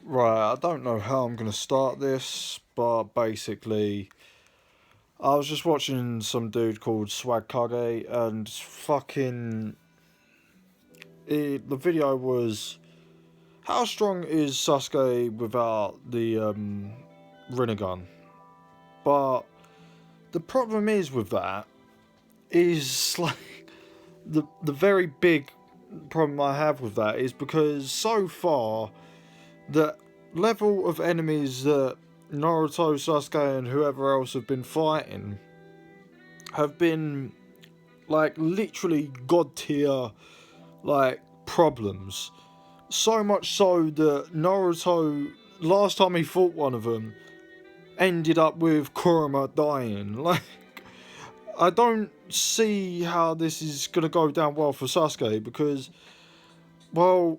Right, I don't know how I'm going to start this, but basically, I was just watching some dude called Swag Kage, and the video was, how strong is Sasuke without the Rinnegan? But the problem is with that, is like, the very big problem I have with that is because so far, the level of enemies that Naruto, Sasuke, and whoever else have been fighting have been like literally god tier like problems. So much so that Naruto, last time he fought one of them, ended up with Kurama dying. Like, I don't see how this is gonna go down well for Sasuke because, well,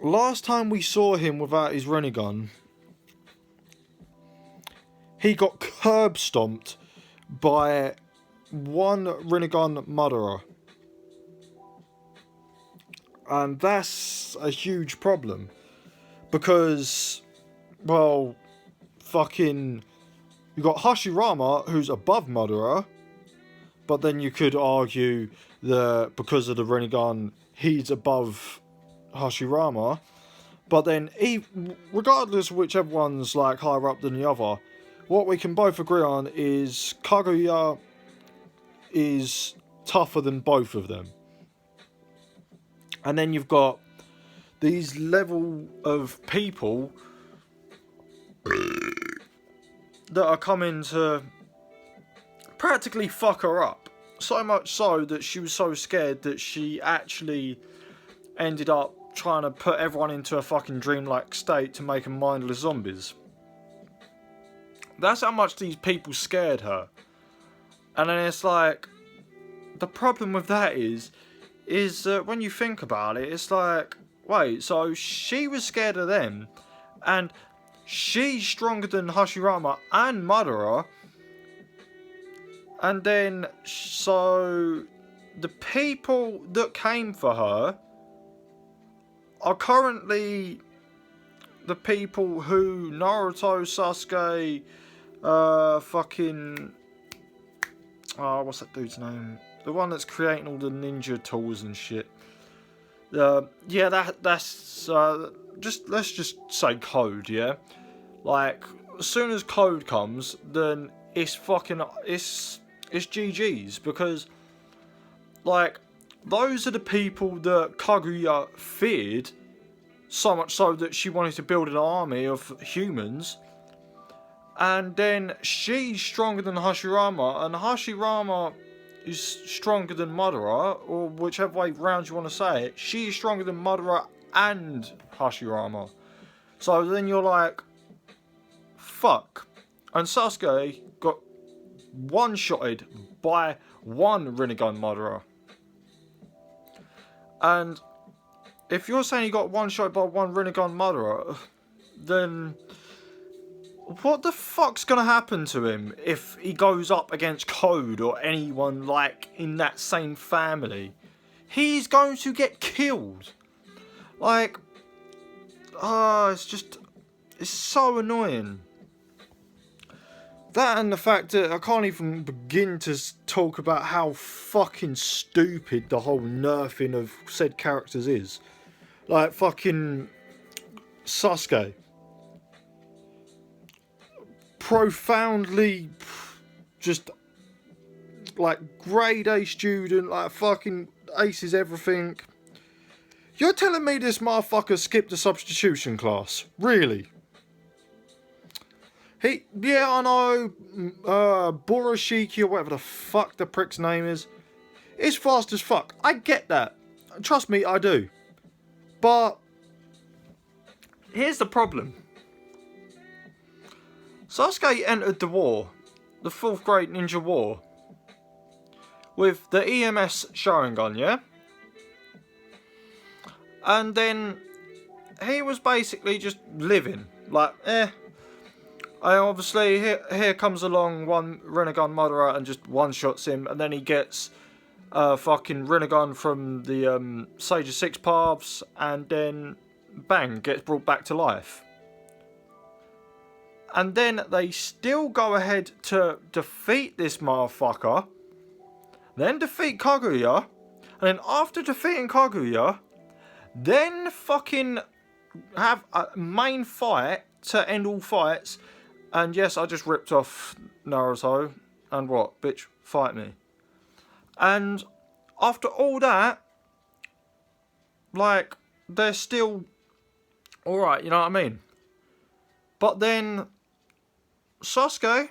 last time we saw him without his Rinnegan, he got curb stomped by one Rinnegan Madara. And that's a huge problem. Because, well, fucking, you got Hashirama, who's above Madara, but then you could argue that because of the Rinnegan, he's above Hashirama. But then, regardless of whichever one's like higher up than the other, what we can both agree on is Kaguya is tougher than both of them. And then you've got these level of people that are coming to practically fuck her up. So much so that she was so scared that she actually ended up trying to put everyone into a fucking dreamlike state to make them mindless zombies. That's how much these people scared her. And then it's like, the problem with that is that when you think about it, it's like, wait, so she was scared of them, and she's stronger than Hashirama and Madara, and then, so, the people that came for her are currently the people who Naruto, Sasuke, what's that dude's name? The one that's creating all the ninja tools and shit. That's let's just say Code, yeah? Like, as soon as Code comes, then it's GG's, because, like, those are the people that Kaguya feared, so much so that she wanted to build an army of humans. And then she's stronger than Hashirama, and Hashirama is stronger than Madara, or whichever way round you want to say it. She is stronger than Madara and Hashirama. So then you're like, fuck. And Sasuke got one-shotted by one Rinnegan Madara. And if you're saying he got one-shotted by one Rinnegan Madara, then what the fuck's gonna happen to him if he goes up against Code or anyone like in that same family? He's going to get killed. Like, it's so annoying. That and the fact that I can't even begin to talk about how fucking stupid the whole nerfing of said characters is. Like, fucking Sasuke. Profoundly just like grade A student, like fucking aces everything. You're telling me this motherfucker skipped a substitution class? Really? I know, Borashiki or whatever the fuck the prick's name is. It's fast as fuck. I get that. Trust me, I do. But here's the problem. Sasuke entered the war, the 4th Great Ninja War, with the EMS Sharingan, yeah? And then he was basically just living, like, And obviously, here comes along one Rinnegan Madara and just one-shots him, and then he gets fucking Rinnegan from the Sage of Six Paths, and then bang, gets brought back to life. And then they still go ahead to defeat this motherfucker. Then defeat Kaguya. And then after defeating Kaguya, then fucking have a main fight to end all fights. And yes, I just ripped off Naruto. And what? Bitch, fight me. And after all that, like, they're still alright, you know what I mean? But then Sasuke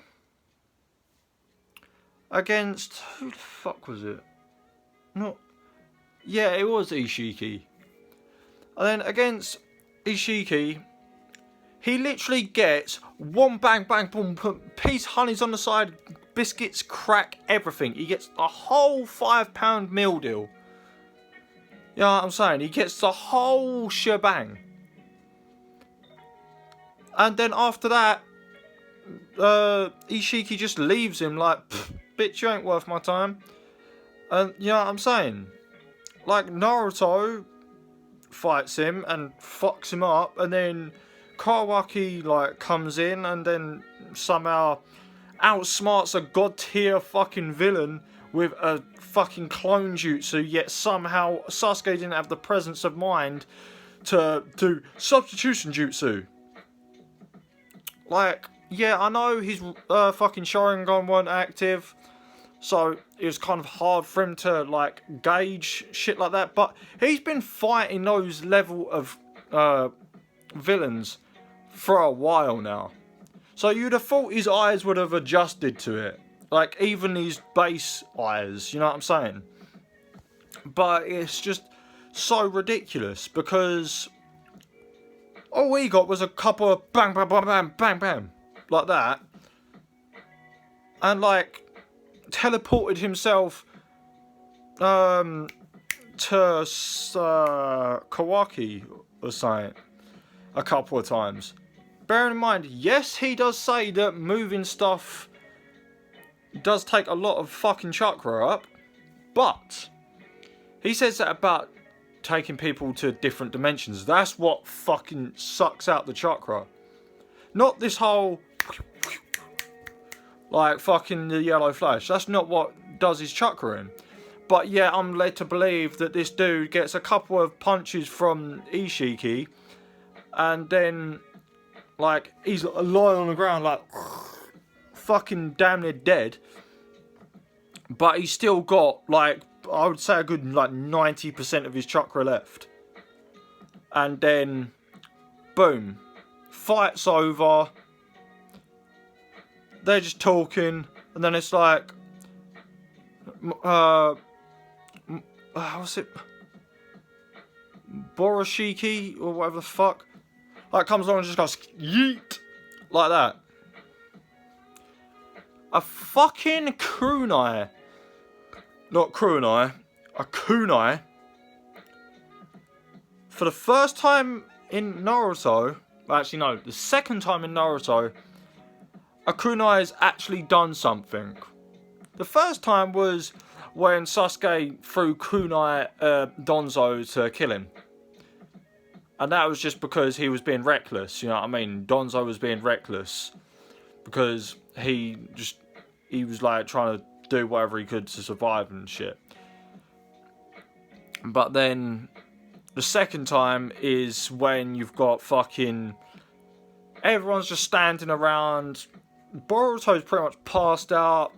against, who the fuck was it? Not, yeah, it was Ishiki. And then against Ishiki, he literally gets one bang, bang, boom, boom, piece honeys on the side, biscuits, crack, everything. He gets a whole £5 meal deal. You know what I'm saying? He gets the whole shebang. And then after that, Ishiki just leaves him like, bitch, you ain't worth my time. And you know what I'm saying? Like, Naruto fights him and fucks him up, and then Kawaki like comes in and then somehow outsmarts a god tier fucking villain with a fucking clone jutsu, yet somehow Sasuke didn't have the presence of mind to do substitution jutsu. Like, yeah, I know his fucking Sharingan weren't active, so it was kind of hard for him to like gauge shit like that, but he's been fighting those level of villains for a while now. So you'd have thought his eyes would have adjusted to it. Like, even his base eyes, you know what I'm saying? But it's just so ridiculous, because all he got was a couple of bang, bang, bang, bang, bang, bang, like that. And, like, teleported himself to Kawaki or something a couple of times. Bearing in mind, yes, he does say that moving stuff does take a lot of fucking chakra up, but he says that about taking people to different dimensions. That's what fucking sucks out the chakra. Not this whole like fucking the yellow flash. That's not what does his chakra in. But yeah, I'm led to believe that this dude gets a couple of punches from Ishiki, and then like he's lying on the ground like fucking damn near dead, but he's still got like, I would say, a good like 90% of his chakra left. And then boom, fight's over, they're just talking, and then it's like what's it, Boroshiki or whatever the fuck, like comes along and just goes yeet like that. A fucking kunai. Not kunai. A kunai. For the first time in Naruto, actually no, the second time in Naruto, a kunai has actually done something. The first time was when Sasuke threw kunai Donzo to kill him. And that was just because he was being reckless, you know what I mean? Donzo was being reckless. Because he was like trying to do whatever he could to survive and shit. But then the second time is when you've got fucking everyone's just standing around. Boruto's pretty much passed out.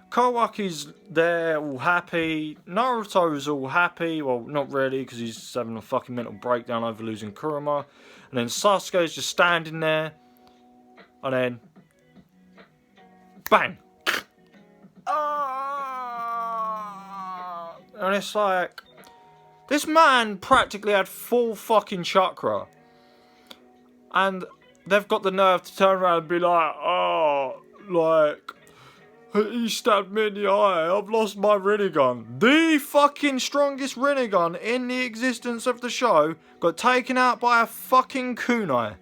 Kawaki's there, all happy. Naruto's all happy. Well, not really, because he's having a fucking mental breakdown over losing Kurama. And then Sasuke's just standing there. And then bang! And it's like, this man practically had full fucking chakra. And they've got the nerve to turn around and be like, oh, like, he stabbed me in the eye, I've lost my Rinnegan. The fucking strongest Rinnegan in the existence of the show got taken out by a fucking kunai.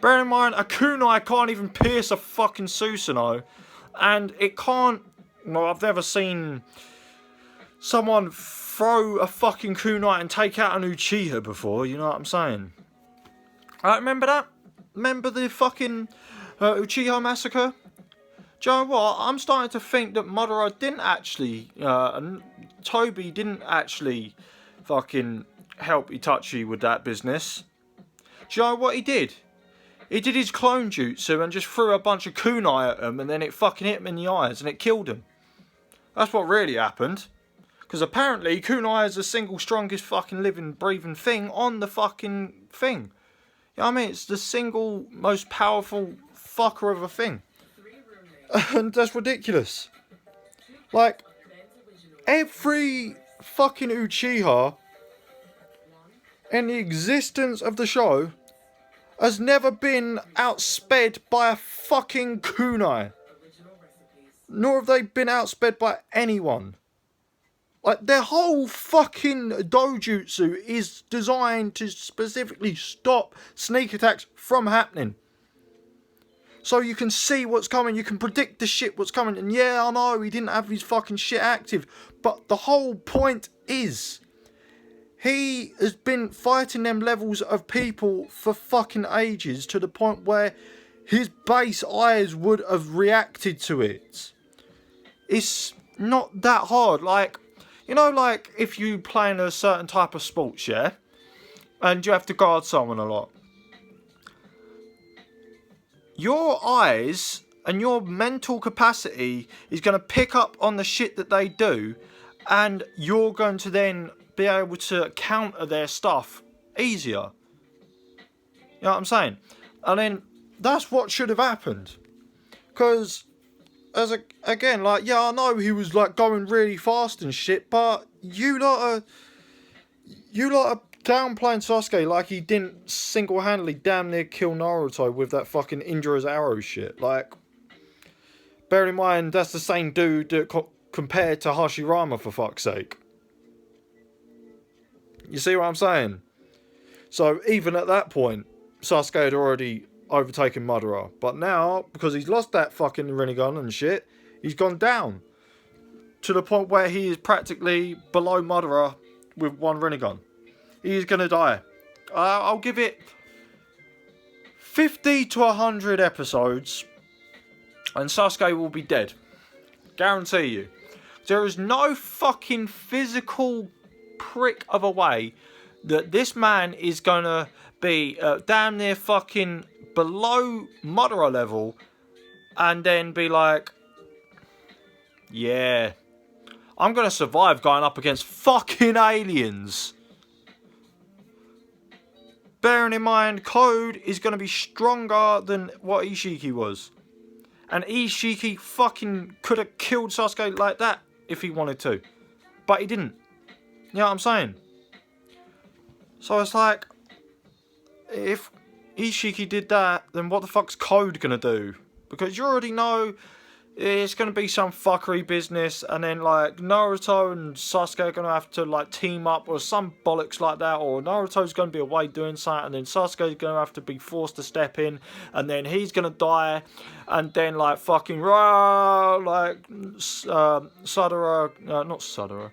Bear in mind, a kunai can't even pierce a fucking Susanoo. And it can't, well, I've never seen someone throw a fucking kunai and take out an Uchiha before, you know what I'm saying? Remember that? Remember the fucking Uchiha massacre? Do you know what? I'm starting to think that Madara didn't actually, and Toby didn't actually fucking help Itachi with that business. Do you know what he did? He did his clone jutsu and just threw a bunch of kunai at him, and then it fucking hit him in the eyes and it killed him. That's what really happened. Because apparently kunai is the single strongest fucking living, breathing thing on the fucking thing. You know what I mean? It's the single most powerful fucker of a thing. And that's ridiculous. Like, every fucking Uchiha in the existence of the show has never been outsped by a fucking kunai. Nor have they been outsped by anyone. Like, their whole fucking dojutsu is designed to specifically stop sneak attacks from happening. So you can see what's coming, you can predict the shit what's coming. And yeah, I know he didn't have his fucking shit active. But the whole point is, he has been fighting them levels of people for fucking ages, to the point where his base eyes would have reacted to it. It's not that hard. Like, you know, like if you play in a certain type of sports, yeah, and you have to guard someone a lot. Your eyes and your mental capacity is going to pick up on the shit that they do, and you're going to then be able to counter their stuff easier. You know what I'm saying? And then that's what should have happened. Because, again, like, yeah, I know he was like going really fast and shit, but you lot are downplaying Sasuke like he didn't single-handedly damn near kill Naruto with that fucking Indra's arrow shit. Like, bear in mind, that's the same dude that compared to Hashirama, for fuck's sake. You see what I'm saying? So, even at that point, Sasuke had already overtaken Madara. But now, because he's lost that fucking Rinnegan and shit, he's gone down. To the point where he is practically below Madara with one Rinnegan. He's going to die. I'll give it 50 to 100 episodes and Sasuke will be dead. Guarantee you. There is no fucking physical prick of a way that this man is going to be damn near fucking below Madara level and then be like, yeah, I'm going to survive going up against fucking aliens. Bearing in mind, Code is going to be stronger than what Ishiki was. And Ishiki fucking could have killed Sasuke like that if he wanted to. But he didn't. You know what I'm saying? So it's like, if Ishiki did that, then what the fuck's Code going to do? Because you already know it's going to be some fuckery business, and then like Naruto and Sasuke are going to have to like team up or some bollocks like that, or Naruto's going to be away doing something, and then Sasuke's going to have to be forced to step in, and then he's going to die, and then like fucking like Sadara, not Sadara.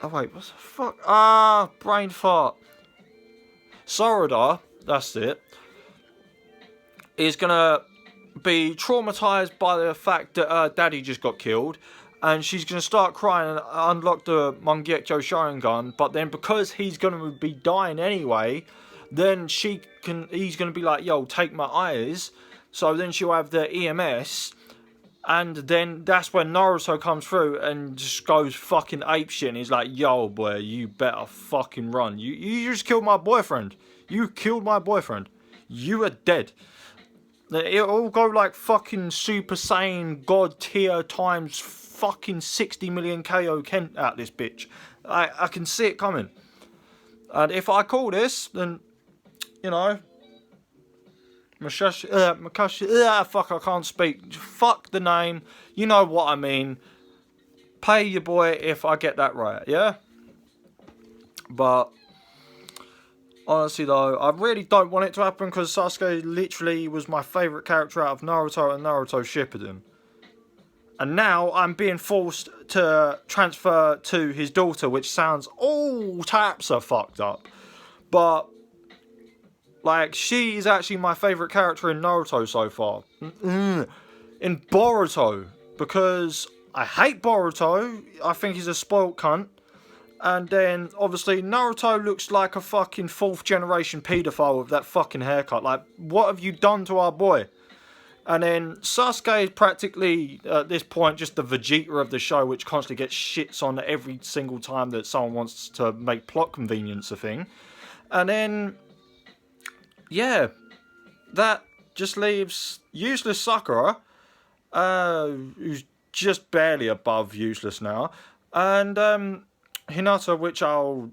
Oh wait, what the fuck? Brain fart. Sarada, that's it, is going to be traumatized by the fact that her daddy just got killed, and she's going to start crying and unlock the Mangekyou Sharingan, but then because he's going to be dying anyway, then he's going to be like, yo, take my eyes, so then she'll have the EMS, and then that's when Naruto comes through and just goes fucking apeshit, and he's like, yo, boy, you better fucking run. You just killed my boyfriend. You killed my boyfriend. You are dead. It'll go like fucking Super Saiyan God tier times fucking 60 million KO Kent out this bitch. I can see it coming. And if I call this, then, you know, Makashi, fuck, I can't speak. Fuck the name. You know what I mean. Pay your boy if I get that right, yeah? But honestly though, I really don't want it to happen, because Sasuke literally was my favourite character out of Naruto and Naruto Shippuden. And now I'm being forced to transfer to his daughter, which sounds all types of fucked up. But, like, she is actually my favourite character in Naruto so far. In Boruto, because I hate Boruto. I think he's a spoilt cunt. And then, obviously, Naruto looks like a fucking 4th generation paedophile with that fucking haircut. Like, what have you done to our boy? And then Sasuke is practically, at this point, just the Vegeta of the show, which constantly gets shits on every single time that someone wants to make plot convenience a thing. And then, yeah, that just leaves useless Sakura, who's just barely above useless now, and Hinata, which I'll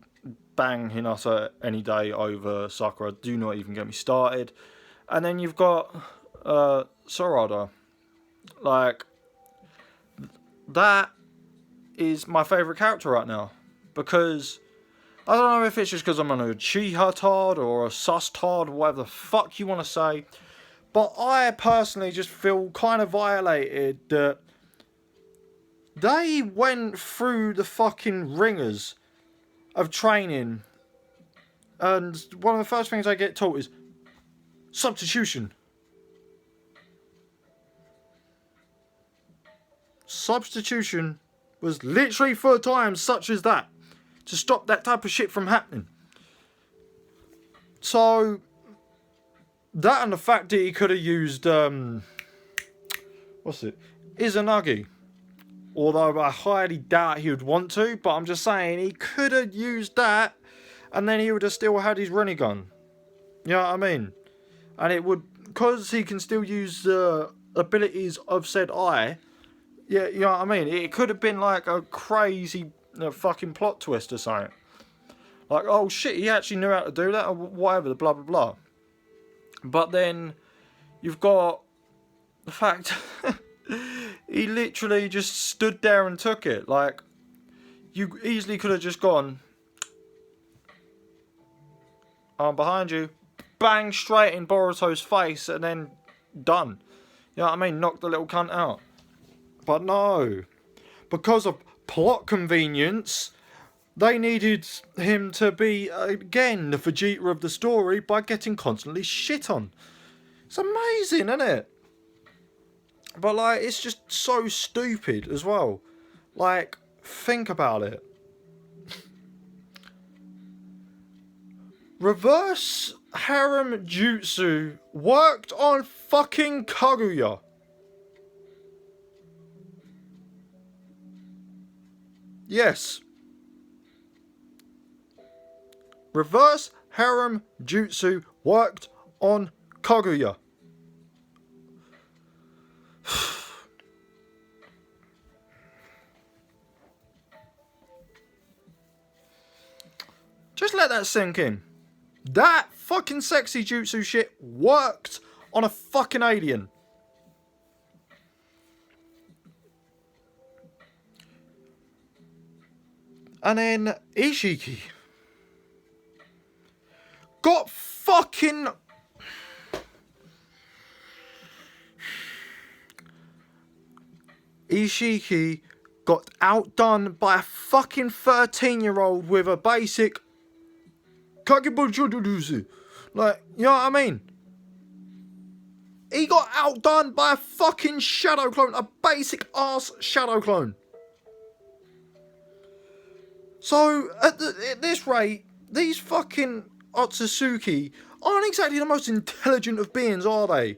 bang Hinata any day over Sakura. Do not even get me started. And then you've got Sarada. Like, that is my favourite character right now. Because, I don't know if it's just because I'm an Uchiha tard or a sus tard, whatever the fuck you want to say. But I personally just feel kind of violated that they went through the fucking ringers of training. And one of the first things I get taught is substitution. Substitution was literally for times such as that, to stop that type of shit from happening. So, that and the fact that he could have used, Izanagi. Although I highly doubt he would want to, but I'm just saying, he could have used that, and then he would have still had his Rinnegan. You know what I mean? And it would, because he can still use the abilities of said eye, yeah, you know what I mean? It could have been like a crazy fucking plot twist or something. Like, oh shit, he actually knew how to do that, or whatever, blah blah blah. But then, you've got the fact he literally just stood there and took it. Like, you easily could have just gone, I'm behind you, bang straight in Boruto's face, and then done. You know what I mean? Knock the little cunt out. But no, because of plot convenience, they needed him to be, again, the Vegeta of the story by getting constantly shit on. It's amazing, isn't it? But, like, it's just so stupid as well. Like, think about it. Reverse harem jutsu worked on fucking Kaguya. Yes. Reverse harem jutsu worked on Kaguya. Just let that sink in. That fucking sexy jutsu shit worked on a fucking alien. And then Ishiki got fucking... Ishiki got outdone by a fucking 13-year-old with a basic... Like, you know what I mean? He got outdone by a fucking shadow clone, a basic ass shadow clone. So, at this rate, these fucking Otsutsuki aren't exactly the most intelligent of beings, are they?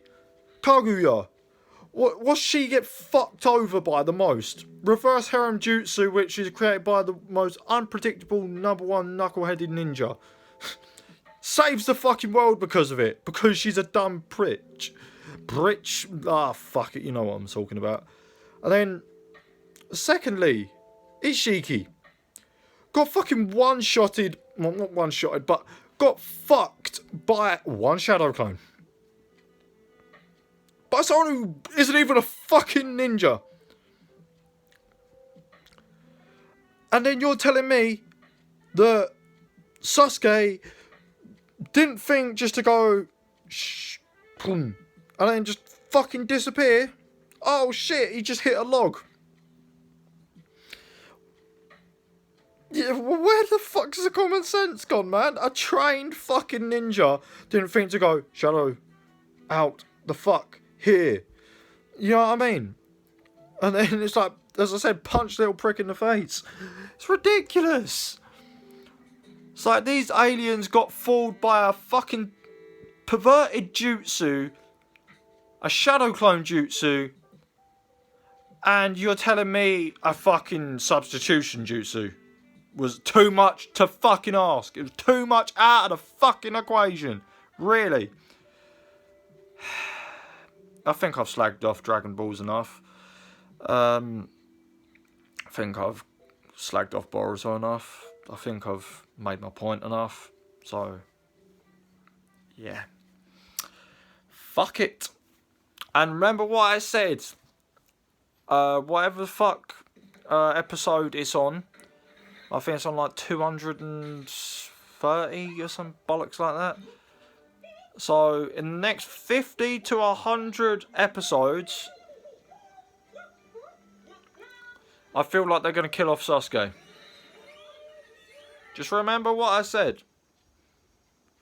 Kaguya. What's she get fucked over by the most? Reverse harem jutsu, which is created by the most unpredictable #1 knuckleheaded ninja. Saves the fucking world because of it. Because she's a dumb pritch. Fuck it, you know what I'm talking about. And then, secondly, Ishiki got fucking one-shotted, well, not one-shotted, but got fucked by one shadow clone. By someone who isn't even a fucking ninja. And then you're telling me that Sasuke didn't think just to go, shh, boom, and then just fucking disappear Oh shit, he just hit a log. Yeah, well, where the fuck's the common sense gone, man? A trained fucking ninja didn't think to go, Shadow, out the fuck here. You know what I mean? And then it's like, as I said, punch little prick in the face. It's ridiculous. It's like these aliens got fooled by a fucking perverted jutsu, a shadow clone jutsu, and you're telling me a fucking substitution jutsu was too much to fucking ask. It was too much out of the fucking equation. Really. I think I've slagged off Dragon Balls enough. I think I've slagged off Boruto enough. I think I've made my point enough. So, yeah. Fuck it. And remember what I said. Whatever the fuck episode it's on. I think it's on like 230 or some bollocks like that. So, in the next 50 to 100 episodes, I feel like they're going to kill off Sasuke. Just remember what I said.